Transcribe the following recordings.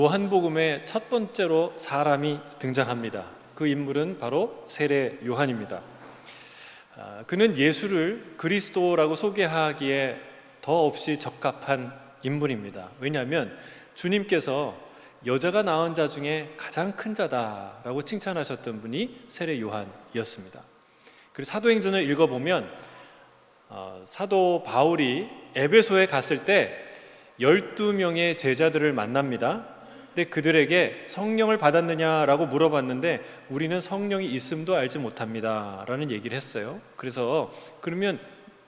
요한복음의 첫 번째로 사람이 등장합니다. 그 인물은 바로 세례 요한입니다. 그는 예수를 그리스도라고 소개하기에 더없이 적합한 인물입니다. 왜냐하면 주님께서 여자가 낳은 자 중에 가장 큰 자다라고 칭찬하셨던 분이 세례 요한이었습니다. 그리고 사도행전을 읽어보면 사도 바울이 에베소에 갔을 때 12명의 제자들을 만납니다. 근데 그들에게 성령을 받았느냐라고 물어봤는데 우리는 성령이 있음도 알지 못합니다 라는 얘기를 했어요. 그래서 그러면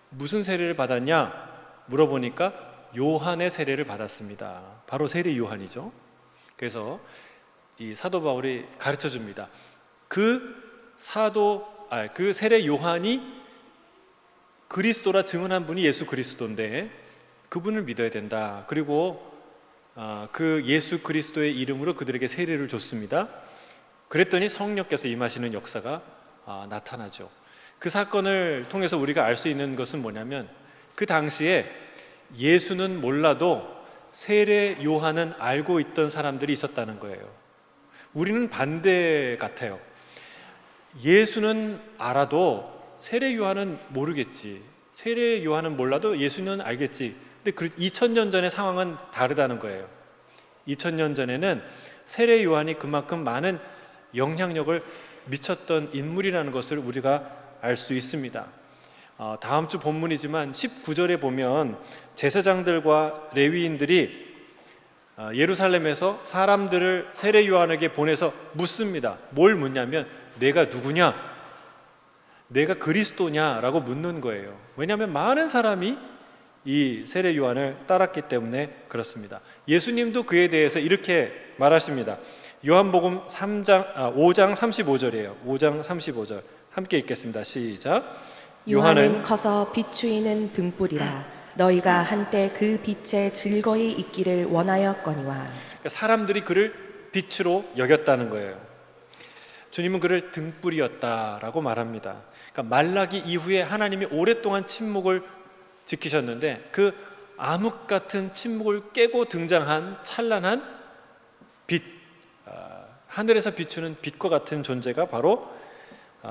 무슨 세례를 받았냐 물어보니까 요한의 세례를 받았습니다. 바로 세례 요한이죠. 그래서 이 사도 바울이 가르쳐 줍니다. 그 세례 요한이 그리스도라 증언한 분이 예수 그리스도인데 그분을 믿어야 된다. 그리고 그 예수 그리스도의 이름으로 그들에게 세례를 줬습니다. 그랬더니 성령께서 임하시는 역사가 나타나죠. 그 사건을 통해서 우리가 알 수 있는 것은 뭐냐면 그 당시에 예수는 몰라도 세례 요한은 알고 있던 사람들이 있었다는 거예요. 우리는 반대 같아요. 예수는 알아도 세례 요한은 모르겠지. 세례 요한은 몰라도 예수는 알겠지. 근데 2000년 전의 상황은 다르다는 거예요. 2000년 전에는 세례 요한이 그만큼 많은 영향력을 미쳤던 인물이라는 것을 우리가 알 수 있습니다. 다음 주 본문이지만 19절에 보면 제사장들과 레위인들이 예루살렘에서 사람들을 세례 요한에게 보내서 묻습니다. 뭘 묻냐면 내가 누구냐? 내가 그리스도냐라고 묻는 거예요. 왜냐하면 많은 사람이 이 세례 요한을 따랐기 때문에 그렇습니다. 예수님도 그에 대해서 이렇게 말하십니다. 요한복음 5장 35절이에요. 5장 35절 함께 읽겠습니다. 시작. 요한은 커서 비추이는 등불이라 너희가 한때 그 빛에 즐거이 있기를 원하였거니와. 그러니까 사람들이 그를 빛으로 여겼다는 거예요. 주님은 그를 등불이었다라고 말합니다. 그러니까 말라기 이후에 하나님이 오랫동안 침묵을 지키셨는데 그 암흑 같은 침묵을 깨고 등장한 찬란한 빛, 하늘에서 비추는 빛과 같은 존재가 바로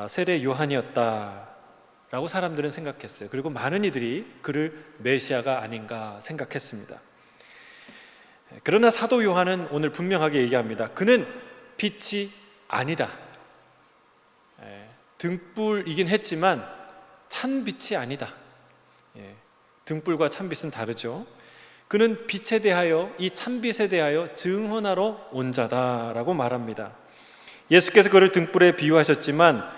세례 요한이었다라고 사람들은 생각했어요. 그리고 많은 이들이 그를 메시아가 아닌가 생각했습니다. 그러나 사도 요한은 오늘 분명하게 얘기합니다. 그는 빛이 아니다. 등불이긴 했지만 찬 빛이 아니다. 등불과 찬빛은 다르죠. 그는 빛에 대하여, 이 찬빛에 대하여 증언하러 온 자다라고 말합니다. 예수께서 그를 등불에 비유하셨지만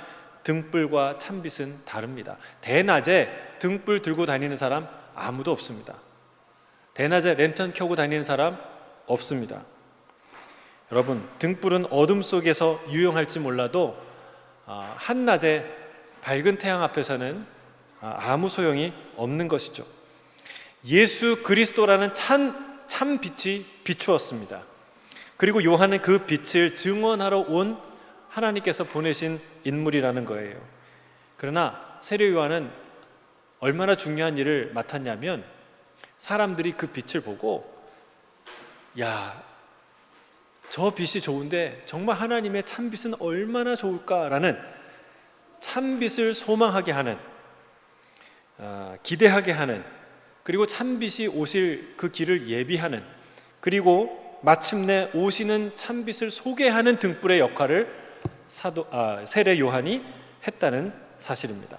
등불과 찬빛은 다릅니다. 대낮에 등불 들고 다니는 사람 아무도 없습니다. 대낮에 랜턴 켜고 다니는 사람 없습니다. 여러분, 등불은 어둠 속에서 유용할지 몰라도 한낮에 밝은 태양 앞에서는 아무 소용이 없는 것이죠. 예수 그리스도라는 참 빛이 비추었습니다. 그리고 요한은 그 빛을 증언하러 온 하나님께서 보내신 인물이라는 거예요. 그러나 세례 요한은 얼마나 중요한 일을 맡았냐면 사람들이 그 빛을 보고 야, 저 빛이 좋은데 정말 하나님의 참빛은 얼마나 좋을까라는 참빛을 소망하게 하는, 기대하게 하는, 그리고 참빛이 오실 그 길을 예비하는, 그리고 마침내 오시는 참빛을 소개하는 등불의 역할을 세례 요한이 했다는 사실입니다.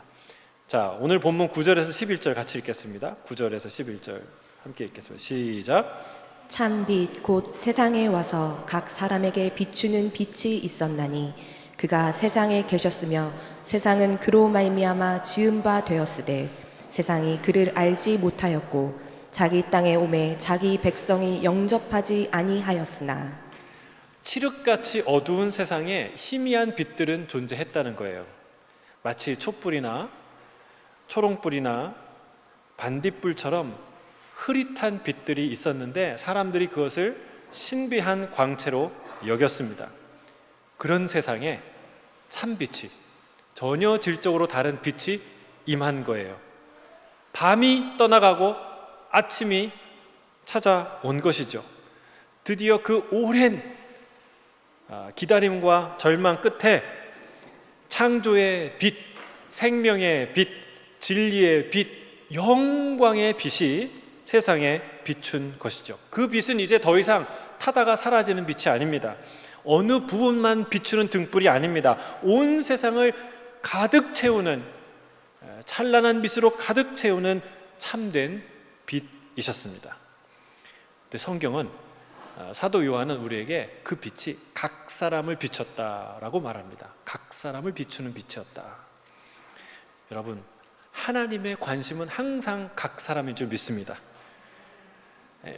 자, 오늘 본문 9절에서 11절 같이 읽겠습니다. 9절에서 11절 함께 읽겠습니다. 시작. 참빛 곧 세상에 와서 각 사람에게 비추는 빛이 있었나니 그가 세상에 계셨으며 세상은 그로 말미암아 지은 바 되었으되 세상이 그를 알지 못하였고 자기 땅에 오매 자기 백성이 영접하지 아니하였으나. 칠흑같이 어두운 세상에 희미한 빛들은 존재했다는 거예요. 마치 촛불이나 초롱불이나 반딧불처럼 흐릿한 빛들이 있었는데 사람들이 그것을 신비한 광채로 여겼습니다. 그런 세상에 참빛이, 전혀 질적으로 다른 빛이 임한 거예요. 밤이 떠나가고 아침이 찾아온 것이죠. 드디어 그 오랜 기다림과 절망 끝에 창조의 빛, 생명의 빛, 진리의 빛, 영광의 빛이 세상에 비춘 것이죠. 그 빛은 이제 더 이상 타다가 사라지는 빛이 아닙니다. 어느 부분만 비추는 등불이 아닙니다. 온 세상을 가득 채우는, 찬란한 빛으로 가득 채우는 참된 빛이셨습니다. 근데 성경은, 사도 요한은 우리에게 그 빛이 각 사람을 비췄다라고 말합니다. 각 사람을 비추는 빛이었다. 여러분, 하나님의 관심은 항상 각 사람인 줄 믿습니다.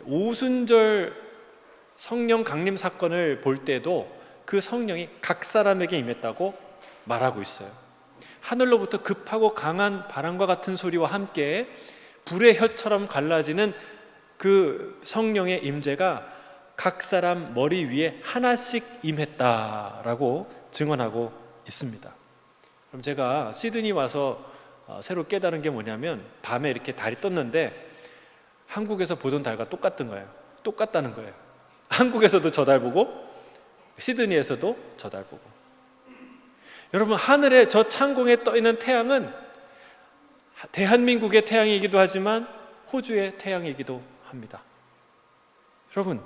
오순절 성령 강림 사건을 볼 때도 그 성령이 각 사람에게 임했다고 말하고 있어요. 하늘로부터 급하고 강한 바람과 같은 소리와 함께 불의 혀처럼 갈라지는 그 성령의 임재가 각 사람 머리 위에 하나씩 임했다라고 증언하고 있습니다. 그럼 제가 시드니 와서 새로 깨달은 게 뭐냐면, 밤에 이렇게 달이 떴는데 한국에서 보던 달과 똑같은 거예요. 똑같다는 거예요. 한국에서도 저 달 보고 시드니에서도 저 달 보고. 여러분, 하늘에 저 창공에 떠 있는 태양은 대한민국의 태양이기도 하지만 호주의 태양이기도 합니다. 여러분,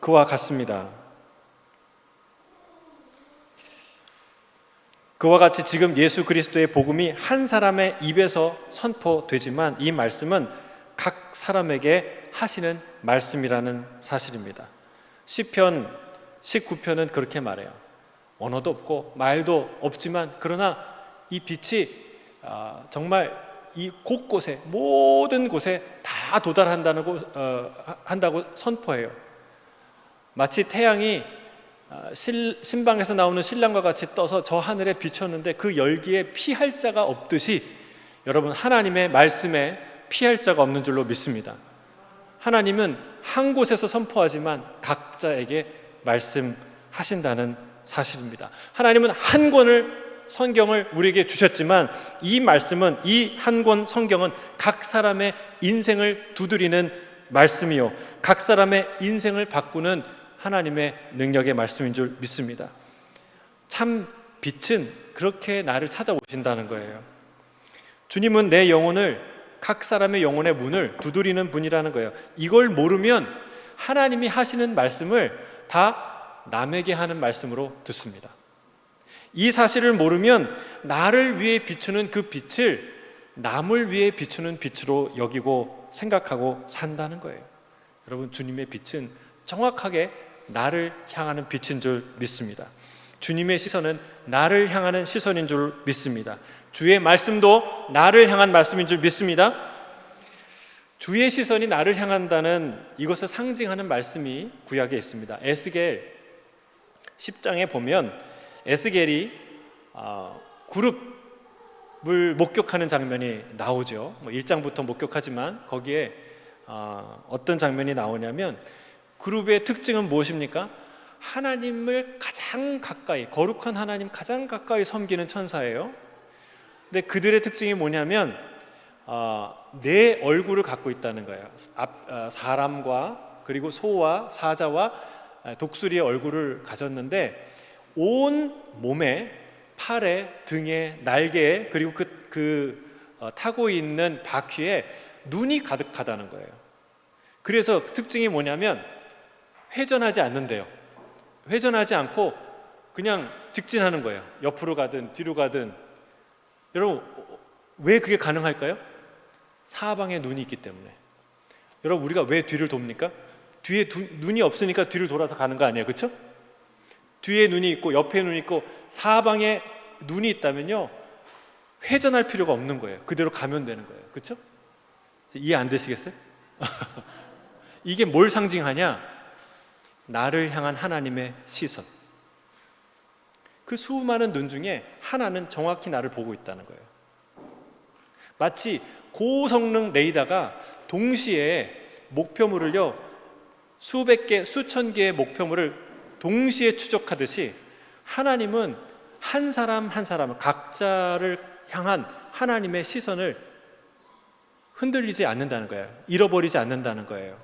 그와 같습니다. 그와 같이 지금 예수 그리스도의 복음이 한 사람의 입에서 선포되지만 이 말씀은 각 사람에게 하시는 말씀이라는 사실입니다. 시편 19편은 그렇게 말해요. 언어도 없고 말도 없지만 그러나 이 빛이 정말 이 곳곳에, 모든 곳에 다 도달한다고 한다고 선포해요. 마치 태양이 신방에서 나오는 신랑과 같이 떠서 저 하늘에 비쳤는데 그 열기에 피할 자가 없듯이, 여러분, 하나님의 말씀에 피할 자가 없는 줄로 믿습니다. 하나님은 한 곳에서 선포하지만 각자에게 말씀하신다는 사실입니다. 하나님은 한 권을 성경을 우리에게 주셨지만 이 말씀은, 이 한 권 성경은 각 사람의 인생을 두드리는 말씀이요, 각 사람의 인생을 바꾸는 하나님의 능력의 말씀인 줄 믿습니다. 참 빛은 그렇게 나를 찾아오신다는 거예요. 주님은 내 영혼을, 각 사람의 영혼의 문을 두드리는 분이라는 거예요. 이걸 모르면 하나님이 하시는 말씀을 다 남에게 하는 말씀으로 듣습니다. 이 사실을 모르면 나를 위해 비추는 그 빛을 남을 위해 비추는 빛으로 여기고 생각하고 산다는 거예요. 여러분, 주님의 빛은 정확하게 나를 향하는 빛인 줄 믿습니다. 주님의 시선은 나를 향하는 시선인 줄 믿습니다. 주의 말씀도 나를 향한 말씀인 줄 믿습니다. 주의 시선이 나를 향한다는 이것을 상징하는 말씀이 구약에 있습니다. 에스겔 10장에 보면 에스겔이 그룹을 목격하는 장면이 나오죠. 1장부터 목격하지만 거기에 어떤 장면이 나오냐면, 그룹의 특징은 무엇입니까? 하나님을 가장 가까이, 거룩한 하나님 가장 가까이 섬기는 천사예요. 근데 그들의 특징이 뭐냐면 네 얼굴을 갖고 있다는 거예요. 사람과 그리고 소와 사자와 독수리의 얼굴을 가졌는데 온 몸에, 팔에, 등에, 날개에, 그리고 타고 있는 바퀴에 눈이 가득하다는 거예요. 그래서 특징이 뭐냐면 회전하지 않는데요. 회전하지 않고 그냥 직진하는 거예요. 옆으로 가든 뒤로 가든. 여러분, 왜 그게 가능할까요? 사방에 눈이 있기 때문에. 여러분, 우리가 왜 뒤를 돕니까? 뒤에 눈이 없으니까 뒤를 돌아서 가는 거 아니에요, 그렇죠? 뒤에 눈이 있고 옆에 눈이 있고 사방에 눈이 있다면요, 회전할 필요가 없는 거예요. 그대로 가면 되는 거예요, 그렇죠? 이해 안 되시겠어요? 이게 뭘 상징하냐? 나를 향한 하나님의 시선. 그 수많은 눈 중에 하나는 정확히 나를 보고 있다는 거예요. 마치 고성능 레이더가 동시에 목표물을요, 수백 개, 수천 개의 목표물을 동시에 추적하듯이 하나님은 한 사람 한 사람을, 각자를 향한 하나님의 시선을 흔들리지 않는다는 거예요. 잃어버리지 않는다는 거예요.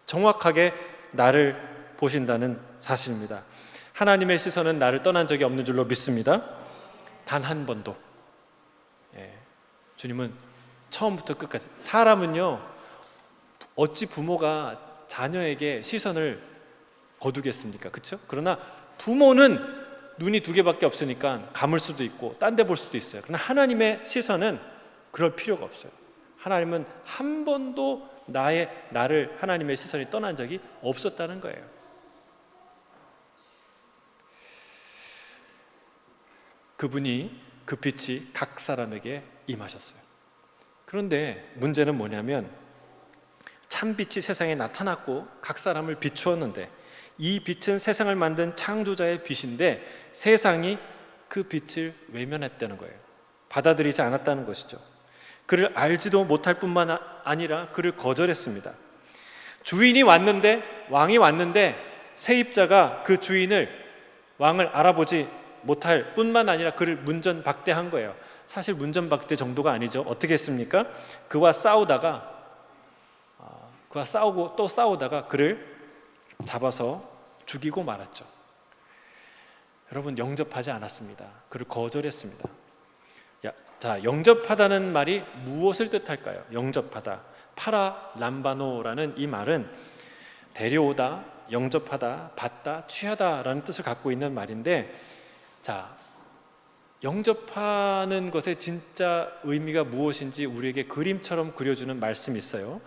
정확하게 나를 보신다는 사실입니다. 하나님의 시선은 나를 떠난 적이 없는 줄로 믿습니다. 단 한 번도. 주님은 처음부터 끝까지. 사람은요, 어찌 부모가 자녀에게 시선을 거두겠습니까? 그렇죠? 그러나 부모는 눈이 두 개밖에 없으니까 감을 수도 있고 딴 데 볼 수도 있어요. 그러나 하나님의 시선은 그럴 필요가 없어요. 하나님은 한 번도 나를 하나님의 시선이 떠난 적이 없었다는 거예요. 그분이 그 빛이 각 사람에게 임하셨어요. 그런데 문제는 뭐냐면 참 빛이 세상에 나타났고 각 사람을 비추었는데 이 빛은 세상을 만든 창조자의 빛인데 세상이 그 빛을 외면했다는 거예요. 받아들이지 않았다는 것이죠. 그를 알지도 못할 뿐만 아니라 그를 거절했습니다. 왕이 왔는데 세입자가 그 왕을 알아보지 못할 뿐만 아니라 그를 문전박대한 거예요. 사실 문전박대 정도가 아니죠. 어떻게 했습니까? 그와 싸우고 또 싸우다가 그를 잡아서 죽이고 말았죠. 여러분, 영접하지 않았습니다. 그를 거절했습니다. 자, 영접하다는 말이 무엇을 뜻할까요? 영접하다, 파라람바노라는 이 말은 데려오다, 영접하다, 받다, 취하다라는 뜻을 갖고 있는 말인데, 자, 영접하는 것의 진짜 의미가 무엇인지 우리에게 그림처럼 그려주는 말씀이 있어요.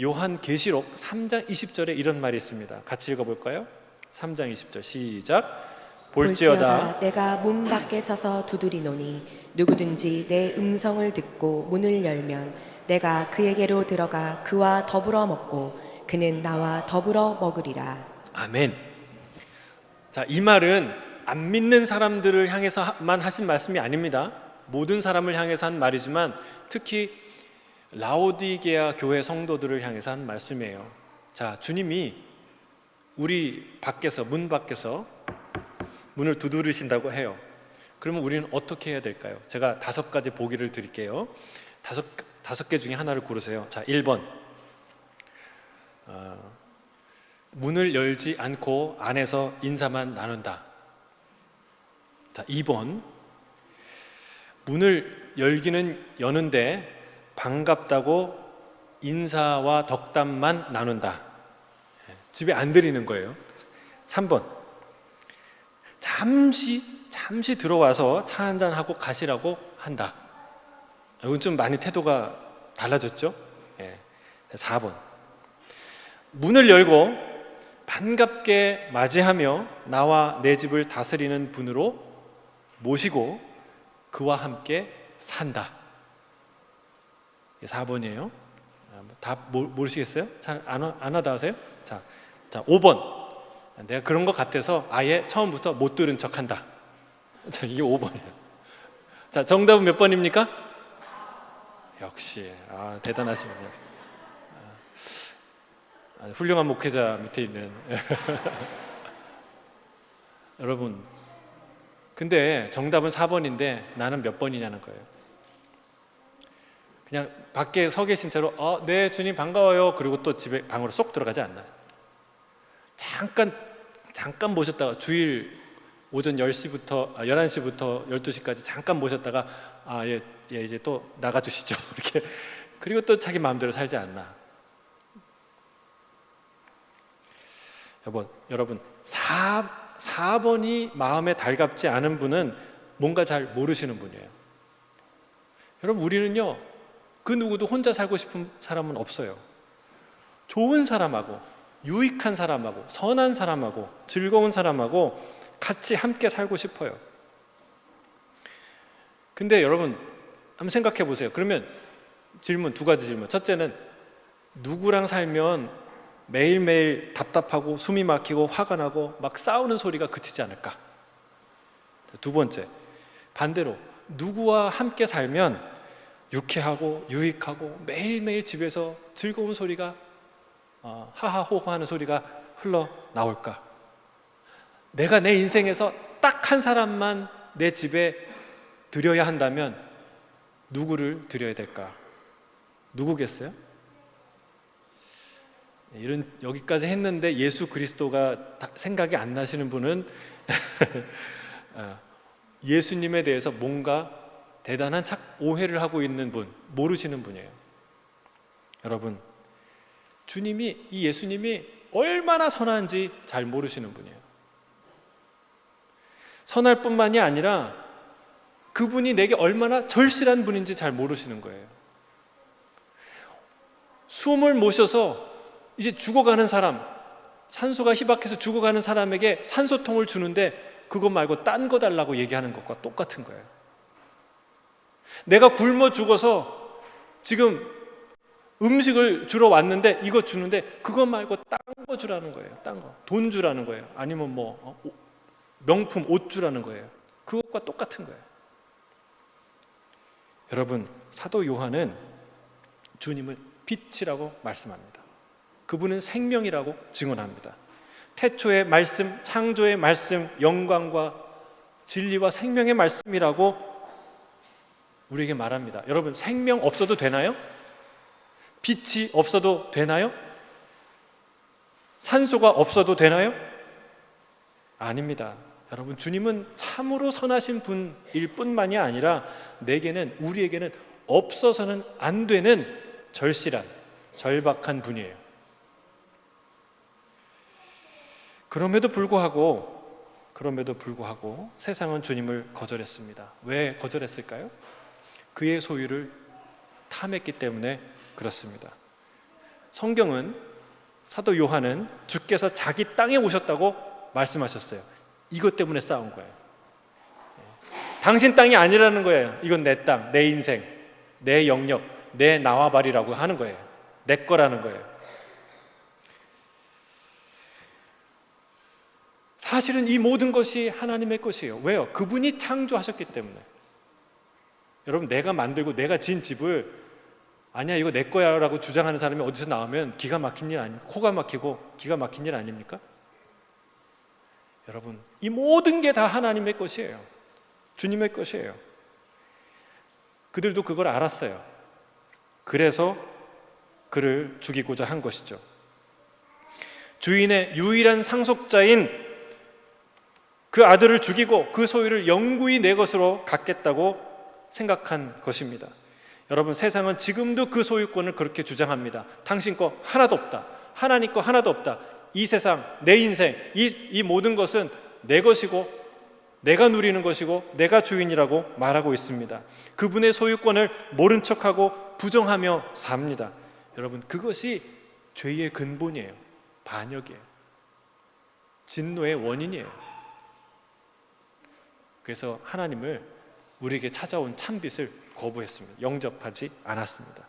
요한계시록 3장 20절에 이런 말이 있습니다. 같이 읽어볼까요? 3장 20절 시작. 볼지어다 내가 문 밖에 서서 두드리노니 누구든지 내 음성을 듣고 문을 열면 내가 그에게로 들어가 그와 더불어 먹고 그는 나와 더불어 먹으리라. 아멘. 자, 이 말은 안 믿는 사람들을 향해서만 하신 말씀이 아닙니다. 모든 사람을 향해서 한 말이지만 특히 라오디게아 교회 성도들을 향해서 한 말씀이에요. 자, 주님이 우리 밖에서, 문 밖에서 문을 두드리신다고 해요. 그러면 우리는 어떻게 해야 될까요? 제가 5가지 보기를 드릴게요. 다섯 개 중에 하나를 고르세요. 자, 1번, 문을 열지 않고 안에서 인사만 나눈다. 자, 2번, 문을 열기는 여는데 반갑다고 인사와 덕담만 나눈다. 집에 안 들이는 거예요. 3번, 잠시 들어와서 차 한잔 하고 가시라고 한다. 이건 좀 많이 태도가 달라졌죠? 4번, 문을 열고 반갑게 맞이하며 나와 내 집을 다스리는 분으로 모시고 그와 함께 산다. 4번이에요. 다 모르시겠어요? 잘 안 하다 하세요? 자, 5번, 내가 그런 것 같아서 아예 처음부터 못 들은 척한다. 자, 이게 5번이에요. 자, 정답은 몇 번입니까? 역시 대단하십니다. 훌륭한 목회자 밑에 있는 여러분, 근데 정답은 4번인데 나는 몇 번이냐는 거예요. 그냥 밖에 서 계신 채로 네 주님 반가워요 그리고 또 집에 방으로 쏙 들어가지 않나요? 잠깐 모셨다가 주일 오전 11시부터 12시까지 잠깐 모셨다가 예, 이제 또 나가주시죠 이렇게. 그리고 또 자기 마음대로 살지 않나. 여러분 4번이 마음에 달갑지 않은 분은 뭔가 잘 모르시는 분이에요. 여러분, 우리는요 그 누구도 혼자 살고 싶은 사람은 없어요. 좋은 사람하고 유익한 사람하고 선한 사람하고 즐거운 사람하고 같이 함께 살고 싶어요. 근데 여러분 한번 생각해 보세요. 그러면 2가지 질문. 첫째는 누구랑 살면 매일매일 답답하고 숨이 막히고 화가 나고 막 싸우는 소리가 그치지 않을까? 2번째, 반대로 누구와 함께 살면 유쾌하고 유익하고 매일매일 집에서 즐거운 소리가 하하호호 하는 소리가 흘러나올까? 내가 내 인생에서 딱 한 사람만 내 집에 들여야 한다면 누구를 들여야 될까? 누구겠어요? 이런 여기까지 했는데 예수 그리스도가 생각이 안 나시는 분은 예수님에 대해서 뭔가 대단한 오해를 하고 있는 분, 모르시는 분이에요. 여러분, 주님이, 이 예수님이 얼마나 선한지 잘 모르시는 분이에요. 선할 뿐만이 아니라 그분이 내게 얼마나 절실한 분인지 잘 모르시는 거예요. 숨을 모셔서 이제 죽어가는 사람, 산소가 희박해서 죽어가는 사람에게 산소통을 주는데 그것 말고 딴 거 달라고 얘기하는 것과 똑같은 거예요. 내가 굶어 죽어서 지금 음식을 주러 왔는데 이거 주는데 그것 말고 딴 거 주라는 거예요. 딴 거. 돈 주라는 거예요. 아니면 명품 옷 주라는 거예요. 그것과 똑같은 거예요. 여러분, 사도 요한은 주님을 빛이라고 말씀합니다. 그분은 생명이라고 증언합니다. 태초의 말씀, 창조의 말씀, 영광과 진리와 생명의 말씀이라고 우리에게 말합니다. 여러분, 생명 없어도 되나요? 빛이 없어도 되나요? 산소가 없어도 되나요? 아닙니다. 여러분, 주님은 참으로 선하신 분일 뿐만이 아니라 내게는, 우리에게는 없어서는 안 되는 절실한, 절박한 분이에요. 그럼에도 불구하고 세상은 주님을 거절했습니다. 왜 거절했을까요? 그의 소유를 탐했기 때문에 그렇습니다. 성경은, 사도 요한은 주께서 자기 땅에 오셨다고 말씀하셨어요. 이것 때문에 싸운 거예요. 당신 땅이 아니라는 거예요. 이건 내 땅, 내 인생, 내 영역, 내 나와바리라고 하는 거예요. 내 거라는 거예요. 사실은 이 모든 것이 하나님의 것이에요. 왜요? 그분이 창조하셨기 때문에. 여러분, 내가 만들고 내가 지은 집을 아니야 이거 내 거야 라고 주장하는 사람이 어디서 나오면 기가 막힌 일 아닙니까? 코가 막히고 기가 막힌 일 아닙니까? 여러분, 이 모든 게 다 하나님의 것이에요. 주님의 것이에요. 그들도 그걸 알았어요. 그래서 그를 죽이고자 한 것이죠. 주인의 유일한 상속자인 그 아들을 죽이고 그 소유를 영구히 내 것으로 갖겠다고 생각한 것입니다. 여러분, 세상은 지금도 그 소유권을 그렇게 주장합니다. 당신 거 하나도 없다. 하나님 거 하나도 없다. 이 세상, 내 인생, 이 모든 것은 내 것이고 내가 누리는 것이고 내가 주인이라고 말하고 있습니다. 그분의 소유권을 모른 척하고 부정하며 삽니다. 여러분, 그것이 죄의 근본이에요. 반역이에요. 진노의 원인이에요. 그래서 하나님을, 우리에게 찾아온 참빛을 거부했습니다. 영접하지 않았습니다.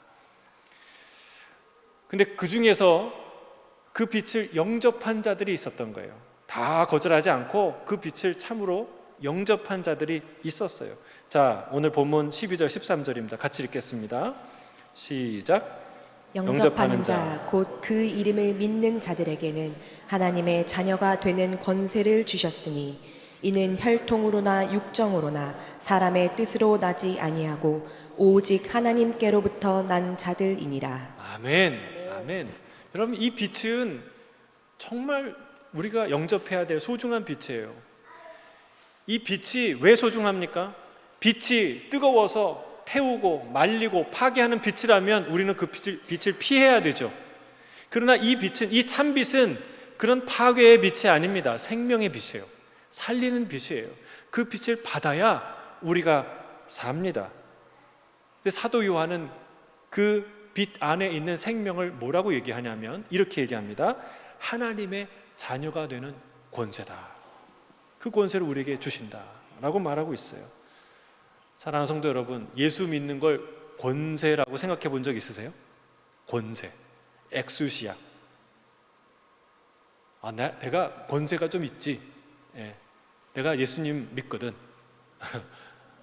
근데 그 중에서 그 빛을 영접한 자들이 있었던 거예요. 다 거절하지 않고 그 빛을 참으로 영접한 자들이 있었어요. 자, 오늘 본문 12절 13절입니다. 같이 읽겠습니다. 시작. 영접하는 자, 곧 그 이름을 믿는 자들에게는 하나님의 자녀가 되는 권세를 주셨으니 이는 혈통으로나 육정으로나 사람의 뜻으로 나지 아니하고 오직 하나님께로부터 난 자들이니라. 아멘. 아멘. 여러분, 이 빛은 정말 우리가 영접해야 될 소중한 빛이에요. 이 빛이 왜 소중합니까? 빛이 뜨거워서 태우고 말리고 파괴하는 빛이라면 우리는 그 빛을 피해야 되죠. 그러나 이 빛은, 이 참빛은 그런 파괴의 빛이 아닙니다. 생명의 빛이에요. 살리는 빛이에요. 그 빛을 받아야 우리가 삽니다. 근데 사도 요한은 그 빛 안에 있는 생명을 뭐라고 얘기하냐면 이렇게 얘기합니다. 하나님의 자녀가 되는 권세다. 그 권세를 우리에게 주신다라고 말하고 있어요. 사랑하는 성도 여러분, 예수 믿는 걸 권세라고 생각해 본 적 있으세요? 권세, 엑수시아. 내가 권세가 좀 있지. 내가 예수님 믿거든.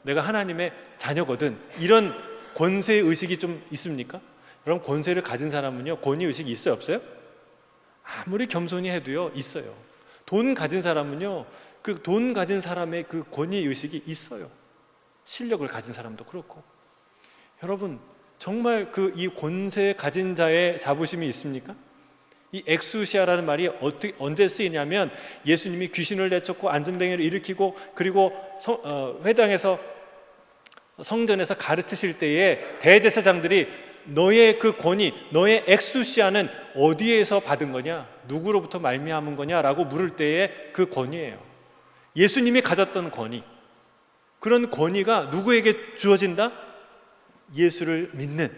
내가 하나님의 자녀거든. 이런 권세 의식이 좀 있습니까? 그럼 권세를 가진 사람은요, 권위 의식이 있어요, 없어요? 아무리 겸손히 해도요, 있어요. 돈 가진 사람은요, 그 돈 가진 사람의 그 권위 의식이 있어요. 실력을 가진 사람도 그렇고. 여러분, 정말 이 권세 가진 자의 자부심이 있습니까? 이 엑수시아라는 말이 언제 쓰이냐면 예수님이 귀신을 내쫓고 안전뱅이를 일으키고 그리고 회당에서 성전에서 가르치실 때에 대제사장들이 너의 그 권위, 너의 엑수시아는 어디에서 받은 거냐? 누구로부터 말미암은 거냐라고 물을 때의 그 권위예요. 예수님이 가졌던 권위, 그런 권위가 누구에게 주어진다? 예수를 믿는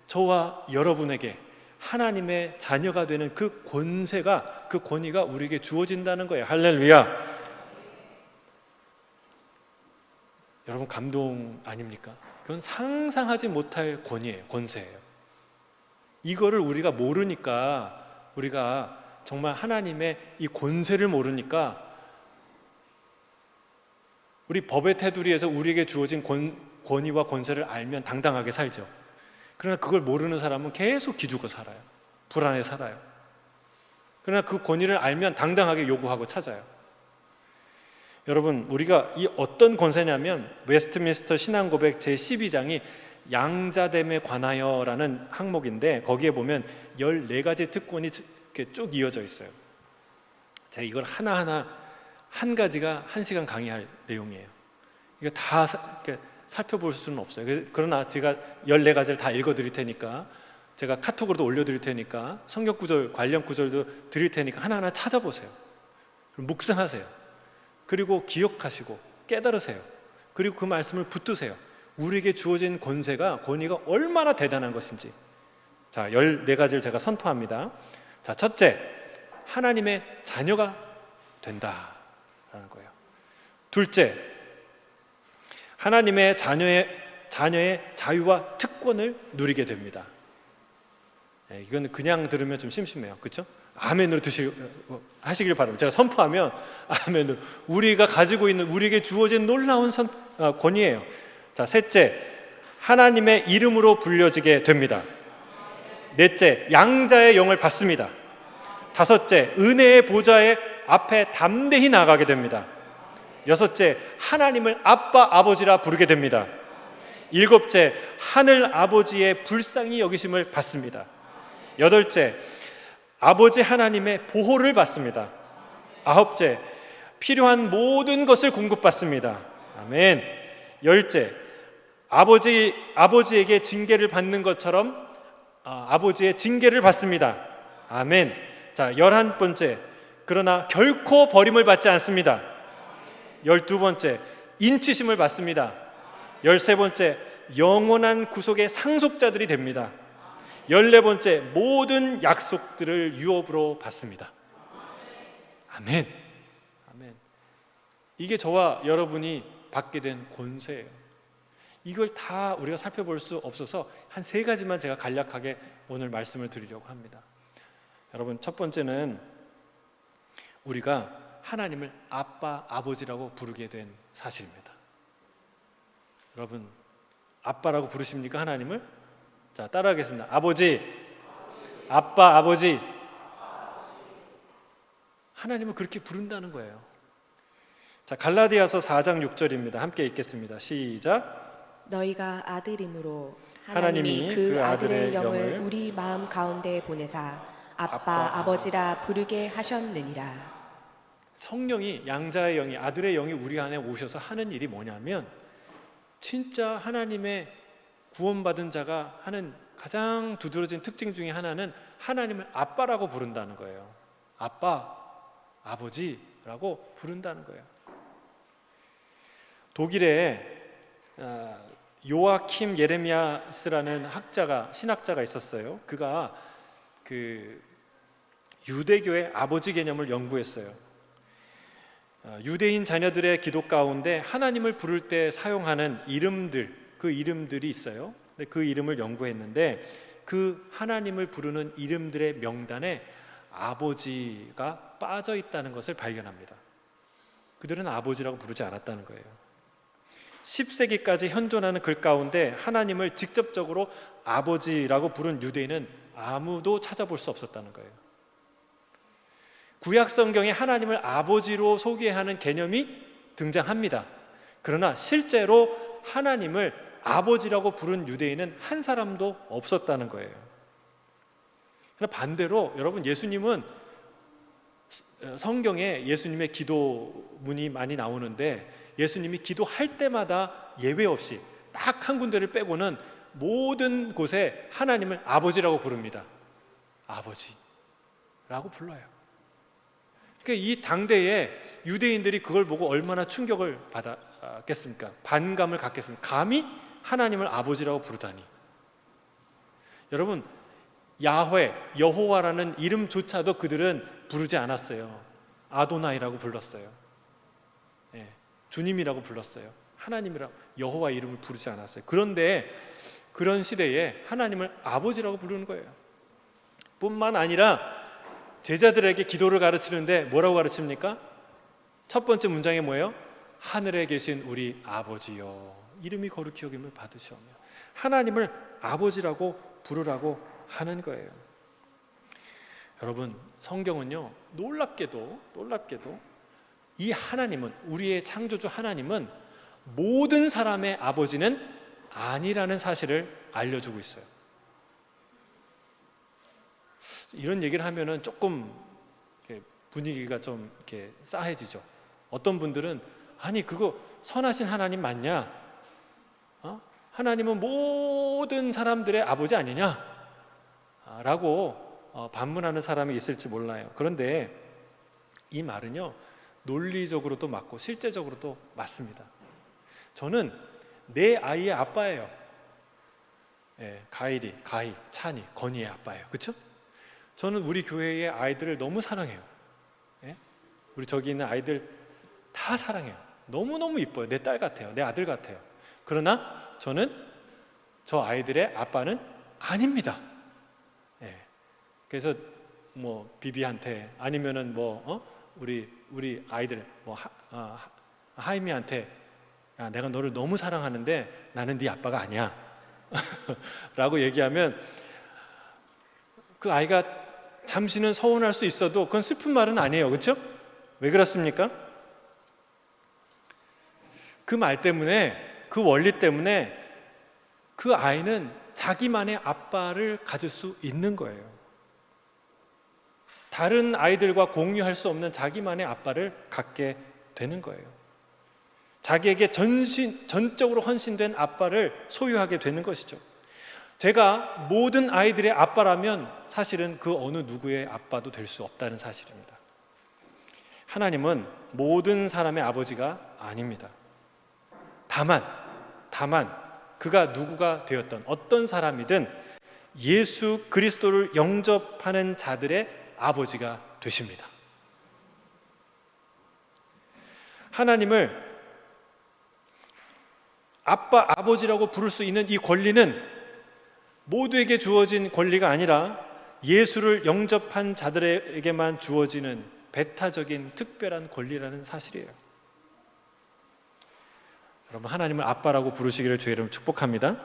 저와 여러분에게 하나님의 자녀가 되는 그 권세가, 그 권위가 우리에게 주어진다는 거예요. 할렐루야. 여러분, 감동 아닙니까? 그건 상상하지 못할 권위예요. 권세예요. 이거를 우리가 모르니까, 우리가 정말 하나님의 이 권세를 모르니까 우리 법의 테두리에서 우리에게 주어진 권위와 권세를 알면 당당하게 살죠. 그러나 그걸 모르는 사람은 계속 기죽어 살아요. 불안해 살아요. 그러나 그 권위를 알면 당당하게 요구하고 찾아요. 여러분, 우리가 이 어떤 권세냐면 웨스트민스터 신앙고백 제12장이 양자됨에 관하여라는 항목인데 거기에 보면 14가지 특권이 이렇게 쭉 이어져 있어요. 제가 이걸 하나하나 한 가지가 1시간 강의할 내용이에요. 이거 다 살펴볼 수는 없어요. 그러나 제가 14가지를 다 읽어드릴 테니까, 제가 카톡으로도 올려드릴 테니까, 성경 구절, 관련 구절도 드릴 테니까 하나하나 찾아보세요. 묵상하세요. 그리고 기억하시고 깨달으세요. 그리고 그 말씀을 붙드세요. 우리에게 주어진 권위가 얼마나 대단한 것인지. 자, 14가지를 제가 선포합니다. 자, 첫째, 하나님의 자녀가 된다라는 거예요. 둘째, 하나님의 자녀의 자유와 특권을 누리게 됩니다. 이건 그냥 들으면 좀 심심해요. 그렇죠? 아멘으로 하시길 바랍니다. 제가 선포하면 아멘으로, 우리가 가지고 있는, 우리에게 주어진 놀라운 권위예요. 자, 셋째, 하나님의 이름으로 불려지게 됩니다. 넷째, 양자의 영을 받습니다. 다섯째, 은혜의 보좌의 앞에 담대히 나가게 됩니다. 여섯째, 하나님을 아빠, 아버지라 부르게 됩니다. 일곱째, 하늘 아버지의 불쌍히 여기심을 받습니다. 여덟째, 아버지 하나님의 보호를 받습니다. 아홉째, 필요한 모든 것을 공급받습니다. 아멘. 열째, 아버지에게 징계를 받는 것처럼 아버지의 징계를 받습니다. 아멘. 자, 11번째, 그러나 결코 버림을 받지 않습니다. 12번째, 인치심을 받습니다. 13번째, 영원한 구속의 상속자들이 됩니다. 14번째, 모든 약속들을 유업으로 받습니다. 아멘. 아멘. 이게 저와 여러분이 받게 된 권세예요. 이걸 다 우리가 살펴볼 수 없어서 한 3가지만 제가 간략하게 오늘 말씀을 드리려고 합니다. 여러분, 첫 번째는 우리가 하나님을 아빠, 아버지라고 부르게 된 사실입니다. 여러분, 아빠라고 부르십니까? 하나님을? 자, 따라하겠습니다. 아버지, 아빠, 아버지. 하나님을 그렇게 부른다는 거예요. 자, 갈라디아서 4장 6절입니다. 함께 읽겠습니다. 시작. 너희가 아들이므로 하나님이 그 아들의 영을 우리 마음 가운데 보내사 아빠, 아버지라 부르게 하셨느니라. 성령이, 양자의 영이, 아들의 영이 우리 안에 오셔서 하는 일이 뭐냐면, 진짜 하나님의 구원받은 자가 하는 가장 두드러진 특징 중에 하나는 하나님을 아빠라고 부른다는 거예요. 아빠, 아버지라고 부른다는 거예요. 독일에 요아킴 예레미야스라는 신학자가 있었어요. 그가 유대교의 아버지 개념을 연구했어요. 유대인 자녀들의 기도 가운데 하나님을 부를 때 사용하는 그 이름들이 있어요. 그 이름을 연구했는데 그 하나님을 부르는 이름들의 명단에 아버지가 빠져 있다는 것을 발견합니다. 그들은 아버지라고 부르지 않았다는 거예요. 10세기까지 현존하는 글 가운데 하나님을 직접적으로 아버지라고 부른 유대인은 아무도 찾아볼 수 없었다는 거예요. 구약 성경에 하나님을 아버지로 소개하는 개념이 등장합니다. 그러나 실제로 하나님을 아버지라고 부른 유대인은 한 사람도 없었다는 거예요. 그러나 반대로 여러분, 예수님은 성경에 예수님의 기도문이 많이 나오는데 예수님이 기도할 때마다 예외 없이 딱 한 군데를 빼고는 모든 곳에 하나님을 아버지라고 부릅니다. 아버지라고 불러요. 그러니까 이 당대에 유대인들이 그걸 보고 얼마나 충격을 받았겠습니까? 반감을 갖겠습니까? 감히 하나님을 아버지라고 부르다니. 여러분, 야훼, 여호와라는 이름조차도 그들은 부르지 않았어요. 아도나이라고 불렀어요. 예, 주님이라고 불렀어요. 하나님이라고, 여호와 이름을 부르지 않았어요. 그런데 그런 시대에 하나님을 아버지라고 부르는 거예요. 뿐만 아니라 제자들에게 기도를 가르치는데 뭐라고 가르칩니까? 첫 번째 문장이 뭐예요? 하늘에 계신 우리 아버지요, 이름이 거룩히 여김을 받으시오며. 하나님을 아버지라고 부르라고 하는 거예요. 여러분, 성경은요, 놀랍게도 이 하나님은, 우리의 창조주 하나님은 모든 사람의 아버지는 아니라는 사실을 알려주고 있어요. 이런 얘기를 하면은 조금 분위기가 좀 이렇게 싸해지죠. 어떤 분들은 아니, 그거 선하신 하나님 맞냐? 하나님은 모든 사람들의 아버지 아니냐? 라고 반문하는 사람이 있을지 몰라요. 그런데 이 말은요, 논리적으로도 맞고 실제적으로도 맞습니다. 저는 내 아이의 아빠예요. 가희, 찬이, 건이의 아빠예요. 그렇죠? 저는 우리 교회의 아이들을 너무 사랑해요. 우리 저기 있는 아이들 다 사랑해요. 너무너무 이뻐요. 내 딸 같아요. 내 아들 같아요. 그러나 저는 저 아이들의 아빠는 아닙니다. 그래서 뭐 비비한테, 아니면은 뭐 우리 아이들 뭐 하임이한테, 야, 내가 너를 너무 사랑하는데 나는 네 아빠가 아니야 라고 얘기하면 그 아이가 잠시는 서운할 수 있어도 그건 슬픈 말은 아니에요. 그렇죠? 왜 그렇습니까? 그 말 때문에, 그 원리 때문에 그 아이는 자기만의 아빠를 가질 수 있는 거예요. 다른 아이들과 공유할 수 없는 자기만의 아빠를 갖게 되는 거예요. 자기에게 전적으로 헌신된 아빠를 소유하게 되는 것이죠. 제가 모든 아이들의 아빠라면 사실은 그 어느 누구의 아빠도 될 수 없다는 사실입니다. 하나님은 모든 사람의 아버지가 아닙니다. 다만 그가 누구가 되었던 어떤 사람이든 예수 그리스도를 영접하는 자들의 아버지가 되십니다. 하나님을 아버지라고 부를 수 있는 이 권리는 모두에게 주어진 권리가 아니라 예수를 영접한 자들에게만 주어지는 배타적인 특별한 권리라는 사실이에요. 여러분, 하나님을 아빠라고 부르시기를 주의 이름으로 축복합니다.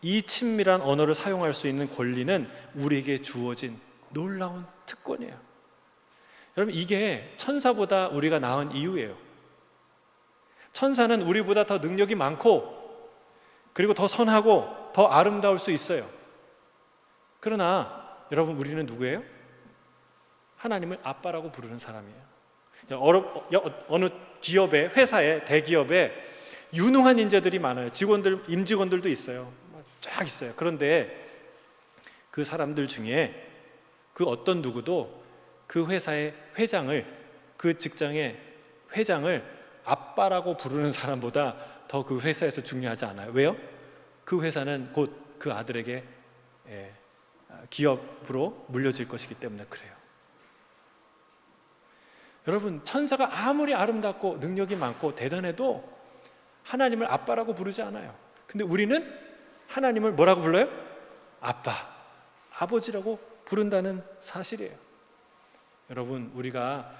이 친밀한 언어를 사용할 수 있는 권리는 우리에게 주어진 놀라운 특권이에요. 여러분, 이게 천사보다 우리가 나은 이유예요. 천사는 우리보다 더 능력이 많고 그리고 더 선하고 더 아름다울 수 있어요. 그러나 여러분, 우리는 누구예요? 하나님을 아빠라고 부르는 사람이에요. 어느 기업에, 회사에, 대기업에 유능한 인재들이 많아요. 임직원들도 있어요. 쫙 있어요. 그런데 그 사람들 중에 그 어떤 누구도 그 회사의 회장을, 그 직장의 회장을 아빠라고 부르는 사람보다 더 그 회사에서 중요하지 않아요. 왜요? 그 회사는 곧 그 아들에게 기업으로 물려질 것이기 때문에 그래요. 여러분, 천사가 아무리 아름답고 능력이 많고 대단해도 하나님을 아빠라고 부르지 않아요. 근데 우리는 하나님을 뭐라고 불러요? 아빠, 아버지라고 부른다는 사실이에요. 여러분, 우리가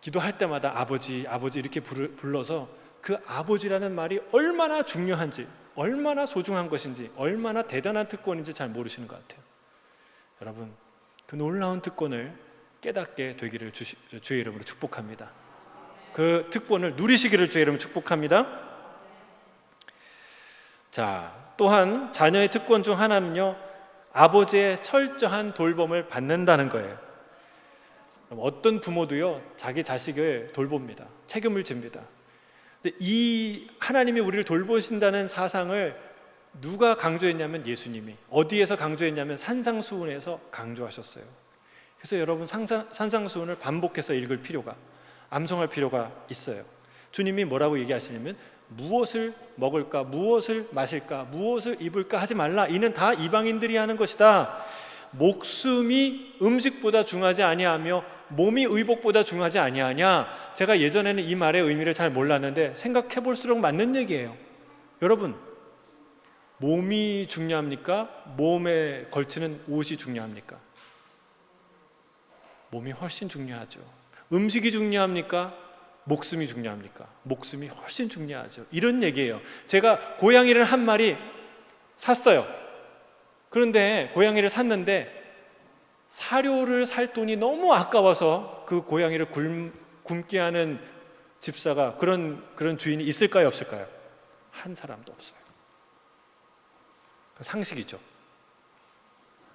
기도할 때마다 아버지, 아버지 이렇게 불러서 그 아버지라는 말이 얼마나 중요한지, 얼마나 소중한 것인지, 얼마나 대단한 특권인지 잘 모르시는 것 같아요. 여러분, 그 놀라운 특권을 깨닫게 되기를 주의 이름으로 축복합니다. 그 특권을 누리시기를 주의 이름으로 축복합니다. 자, 또한 자녀의 특권 중 하나는요, 아버지의 철저한 돌봄을 받는다는 거예요. 어떤 부모도요, 자기 자식을 돌봅니다. 책임을 집니다. 근데 이 하나님이 우리를 돌보신다는 사상을 누가 강조했냐면 예수님이. 어디에서 강조했냐면 산상수훈에서 강조하셨어요. 그래서 여러분 산상수훈을 반복해서 읽을 필요가, 암송할 필요가 있어요. 주님이 뭐라고 얘기하시냐면 무엇을 먹을까, 무엇을 마실까, 무엇을 입을까 하지 말라. 이는 다 이방인들이 하는 것이다. 목숨이 음식보다 중하지 아니하며 몸이 의복보다 중하지 아니하냐. 제가 예전에는 이 말의 의미를 잘 몰랐는데 생각해 볼수록 맞는 얘기예요. 여러분, 몸이 중요합니까? 몸에 걸치는 옷이 중요합니까? 몸이 훨씬 중요하죠. 음식이 중요합니까? 목숨이 중요합니까? 목숨이 훨씬 중요하죠. 이런 얘기예요. 제가 고양이를 한 마리 샀어요. 그런데 고양이를 샀는데 사료를 살 돈이 너무 아까워서 그 고양이를 굶게 하는 집사가, 그런 주인이 있을까요, 없을까요? 한 사람도 없어요. 상식이죠.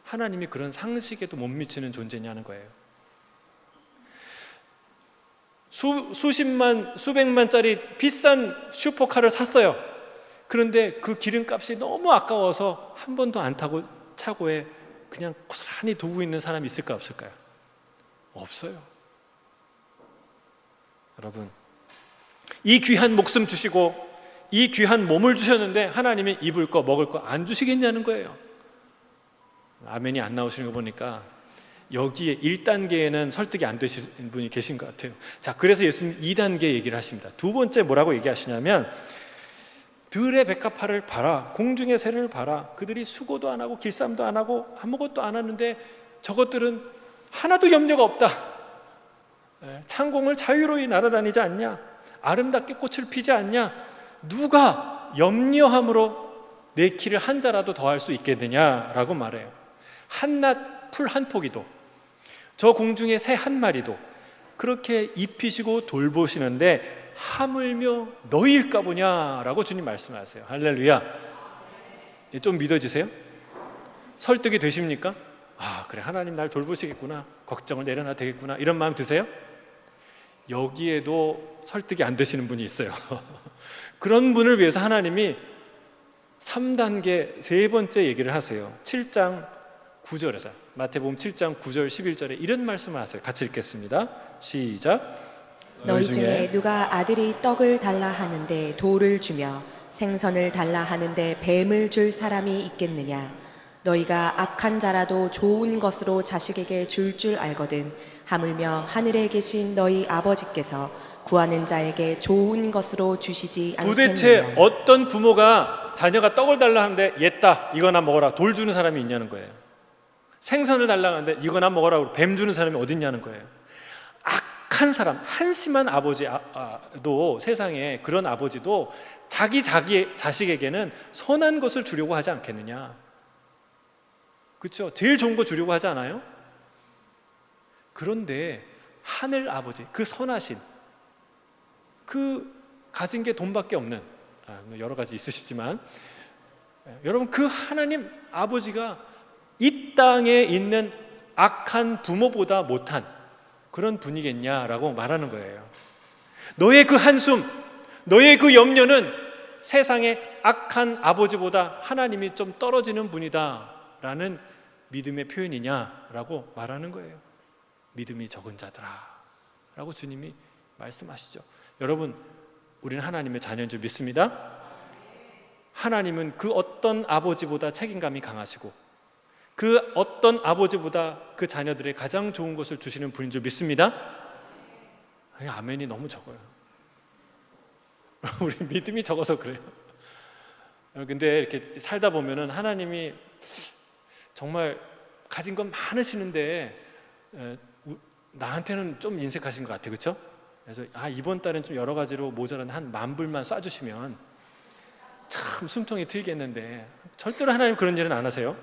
하나님이 그런 상식에도 못 미치는 존재냐는 거예요. 수십만, 수백만짜리 비싼 슈퍼카를 샀어요. 그런데 그 기름값이 너무 아까워서 한 번도 안 타고 차고에 그냥 고스란히 두고 있는 사람이 있을까요, 없을까요? 없어요. 여러분, 이 귀한 목숨 주시고 이 귀한 몸을 주셨는데 하나님이 입을 거 먹을 거 안 주시겠냐는 거예요. 아멘이 안 나오시는 거 보니까 여기에 1단계에는 설득이 안 되신 분이 계신 것 같아요. 자, 그래서 예수님 2단계 얘기를 하십니다. 두 번째 뭐라고 얘기하시냐면 들의 백합화를 봐라, 공중의 새를 봐라. 그들이 수고도 안 하고 길쌈도 안 하고 아무것도 안 하는데 저것들은 하나도 염려가 없다. 창공을 자유로이 날아다니지 않냐? 아름답게 꽃을 피지 않냐? 누가 염려함으로 내 키를 한 자라도 더할 수 있겠느냐라고 말해요. 한낱 풀 한 포기도, 저 공중의 새 한 마리도 그렇게 입히시고 돌보시는데 하물며 너희일까 보냐라고 주님 말씀하세요. 할렐루야. 좀 믿어지세요? 설득이 되십니까? 아, 그래, 하나님 날 돌보시겠구나, 걱정을 내려놔도 되겠구나, 이런 마음 드세요? 여기에도 설득이 안 되시는 분이 있어요. 그런 분을 위해서 하나님이 3단계 세 번째 얘기를 하세요. 7장 9절에서, 마태복음 7장 9절 11절에 이런 말씀을 하세요. 같이 읽겠습니다. 시작. 너희 중에 누가 아들이 떡을 달라 하는데 돌을 주며 생선을 달라 하는데 뱀을 줄 사람이 있겠느냐? 너희가 악한 자라도 좋은 것으로 자식에게 줄 알거든 하물며 하늘에 계신 너희 아버지께서 구하는 자에게 좋은 것으로 주시지 않겠느냐? 도대체 어떤 부모가 자녀가 떡을 달라 하는데 얘다 이거나 먹어라 돌 주는 사람이 있냐는 거예요. 생선을 달라 하는데 이거나 먹어라 뱀 주는 사람이 어디 있냐는 거예요. 악한 사람, 한심한 아버지도, 세상에 그런 아버지도 자기 자식에게는 선한 것을 주려고 하지 않겠느냐. 그렇죠? 제일 좋은 거 주려고 하지 않아요? 그런데 하늘 아버지, 그 선하신, 그 가진 게 돈밖에 없는, 여러 가지 있으시지만 여러분, 그 하나님 아버지가 이 땅에 있는 악한 부모보다 못한 그런 분이겠냐라고 말하는 거예요. 너의 그 한숨, 너의 그 염려는 세상의 악한 아버지보다 하나님이 좀 떨어지는 분이다 라는 믿음의 표현이냐라고 말하는 거예요. 믿음이 적은 자들아 라고 주님이 말씀하시죠. 여러분, 우리는 하나님의 자녀인 줄 믿습니다. 하나님은 그 어떤 아버지보다 책임감이 강하시고 그 어떤 아버지보다 그 자녀들의 가장 좋은 것을 주시는 분인 줄 믿습니다. 아멘이 너무 적어요. 우리 믿음이 적어서 그래요. 근데 이렇게 살다 보면은 하나님이 정말 가진 건 많으시는데 나한테는 좀 인색하신 것 같아요. 그렇죠? 그래서 이번 달엔 좀 여러 가지로 모자란 한 10,000불만 쏴주시면 참 숨통이 트이겠는데 절대로 하나님 그런 일은 안 하세요.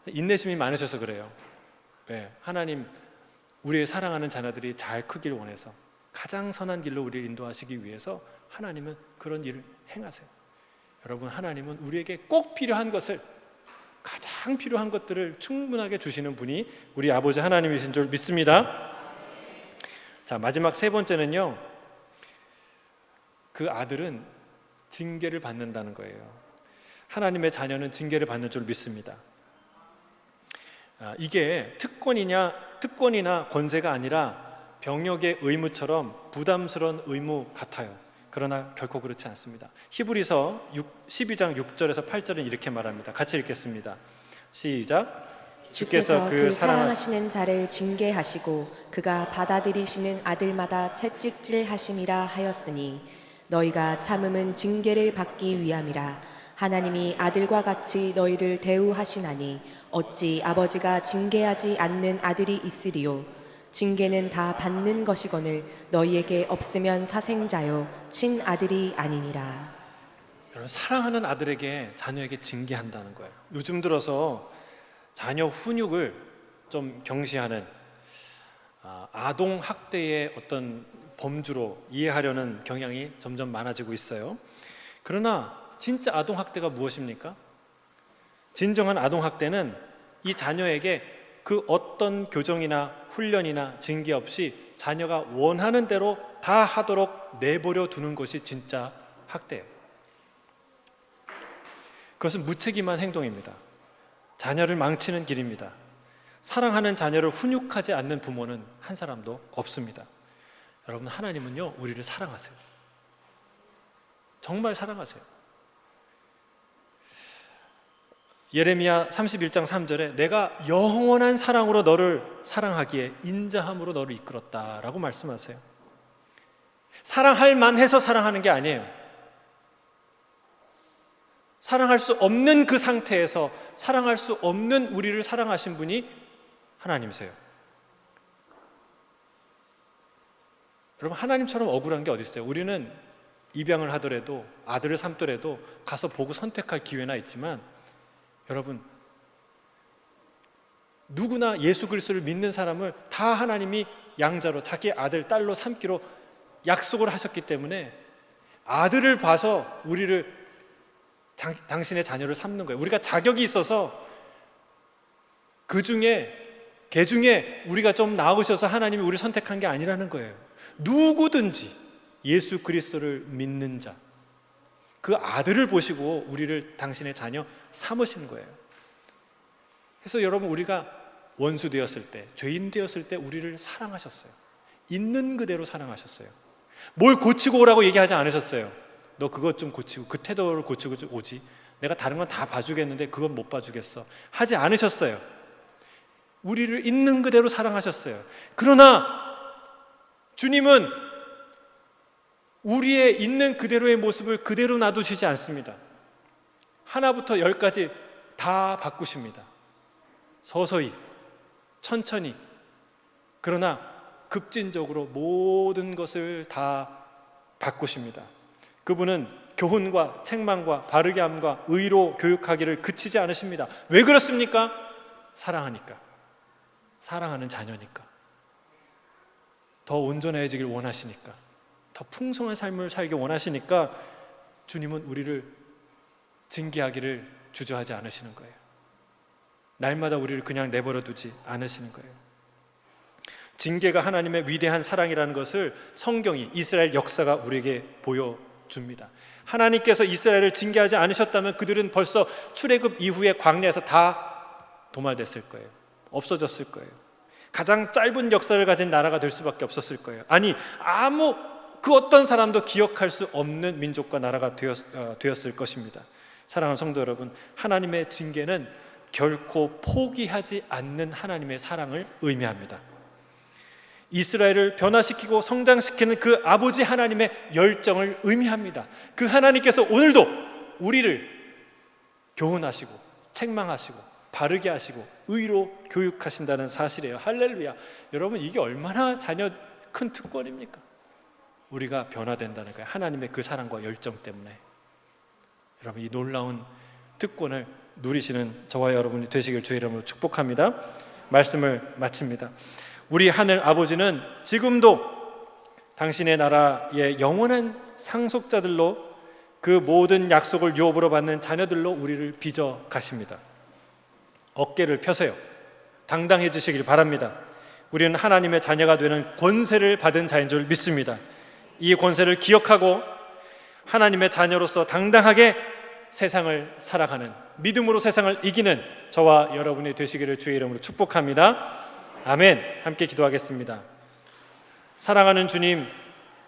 인내심이 많으셔서 그래요. 하나님, 우리의 사랑하는 자녀들이 잘 크길 원해서 가장 선한 길로 우리를 인도하시기 위해서 하나님은 그런 일을 행하세요. 여러분, 하나님은 우리에게 꼭 필요한 것을, 가장 필요한 것들을 충분하게 주시는 분이 우리 아버지 하나님이신 줄 믿습니다. 자, 마지막 세 번째는요, 그 아들은 징계를 받는다는 거예요. 하나님의 자녀는 징계를 받는 줄 믿습니다. 이게 특권이나 권세가 아니라 병역의 의무처럼 부담스러운 의무 같아요. 그러나 결코 그렇지 않습니다. 히브리서 12장 6절에서 8절은 이렇게 말합니다. 같이 읽겠습니다. 시작. 주께서 그 사랑하시는 자를 징계하시고 그가 받아들이시는 아들마다 채찍질하심이라 하였으니 너희가 참음은 징계를 받기 위함이라. 하나님이 아들과 같이 너희를 대우하시나니 어찌 아버지가 징계하지 않는 아들이 있으리요. 징계는 다 받는 것이거늘 너희에게 없으면 사생자요 친아들이 아니니라. 여러분, 사랑하는 아들에게 자녀에게 징계한다는 거예요. 요즘 들어서 자녀 훈육을 좀 경시하는 아동 학대의 어떤 범주로 이해하려는 경향이 점점 많아지고 있어요. 그러나 진짜 아동 학대가 무엇입니까? 진정한 아동 학대는 이 자녀에게 그 어떤 교정이나 훈련이나 징계 없이 자녀가 원하는 대로 다 하도록 내버려 두는 것이 진짜 학대예요. 그것은 무책임한 행동입니다. 자녀를 망치는 길입니다. 사랑하는 자녀를 훈육하지 않는 부모는 한 사람도 없습니다. 여러분, 하나님은요, 우리를 사랑하세요. 정말 사랑하세요. 예레미야 31장 3절에 내가 영원한 사랑으로 너를 사랑하기에 인자함으로 너를 이끌었다라고 말씀하세요. 사랑할 만해서 사랑하는 게 아니에요. 사랑할 수 없는 그 상태에서 사랑할 수 없는 우리를 사랑하신 분이 하나님이세요. 여러분, 하나님처럼 억울한 게 어디 있어요? 우리는 입양을 하더라도 아들을 삼더라도 가서 보고 선택할 기회나 있지만, 여러분, 누구나 예수 그리스도를 믿는 사람을 다 하나님이 양자로 자기 아들, 딸로 삼기로 약속을 하셨기 때문에 아들을 봐서 우리를 당신의 자녀를 삼는 거예요. 우리가 자격이 있어서 그 중에 우리가 좀 나으셔서 하나님이 우리를 선택한 게 아니라는 거예요. 누구든지 예수 그리스도를 믿는 자, 그 아들을 보시고 우리를 당신의 자녀 삼으시는 거예요. 그래서 여러분, 우리가 원수 되었을 때, 죄인 되었을 때 우리를 사랑하셨어요. 있는 그대로 사랑하셨어요. 뭘 고치고 오라고 얘기하지 않으셨어요. 너 그것 좀 고치고, 그 태도를 고치고 오지, 내가 다른 건 다 봐주겠는데 그건 못 봐주겠어, 하지 않으셨어요. 우리를 있는 그대로 사랑하셨어요. 그러나 주님은 우리의 있는 그대로의 모습을 그대로 놔두시지 않습니다. 하나부터 열까지 다 바꾸십니다. 서서히, 천천히, 그러나 급진적으로 모든 것을 다 바꾸십니다. 그분은 교훈과 책망과 바르게 함과 의로 교육하기를 그치지 않으십니다. 왜 그렇습니까? 사랑하니까. 사랑하는 자녀니까. 더 온전해지길 원하시니까. 더 풍성한 삶을 살기 원하시니까 주님은 우리를 징계하기를 주저하지 않으시는 거예요. 날마다 우리를 그냥 내버려 두지 않으시는 거예요. 징계가 하나님의 위대한 사랑이라는 것을 성경이, 이스라엘 역사가 우리에게 보여줍니다. 하나님께서 이스라엘을 징계하지 않으셨다면 그들은 벌써 출애굽 이후에 광야에서 다 도말됐을 거예요. 없어졌을 거예요. 가장 짧은 역사를 가진 나라가 될 수밖에 없었을 거예요. 아니, 그 어떤 사람도 기억할 수 없는 민족과 나라가 되었을 것입니다. 사랑하는 성도 여러분, 하나님의 징계는 결코 포기하지 않는 하나님의 사랑을 의미합니다. 이스라엘을 변화시키고 성장시키는 그 아버지 하나님의 열정을 의미합니다. 그 하나님께서 오늘도 우리를 교훈하시고 책망하시고 바르게 하시고 의로 교육하신다는 사실이에요. 할렐루야. 여러분, 이게 얼마나 자녀 큰 특권입니까? 우리가 변화된다는 거예요. 하나님의 그 사랑과 열정 때문에. 여러분, 이 놀라운 특권을 누리시는 저와 여러분이 되시길 주의 이름으로 축복합니다. 말씀을 마칩니다. 우리 하늘 아버지는 지금도 당신의 나라의 영원한 상속자들로 그 모든 약속을 유업으로 받는 자녀들로 우리를 빚어 가십니다. 어깨를 펴세요. 당당해지시길 바랍니다. 우리는 하나님의 자녀가 되는 권세를 받은 자인 줄 믿습니다. 이 권세를 기억하고 하나님의 자녀로서 당당하게 세상을 살아가는, 믿음으로 세상을 이기는 저와 여러분이 되시기를 주의 이름으로 축복합니다. 아멘. 함께 기도하겠습니다. 사랑하는 주님,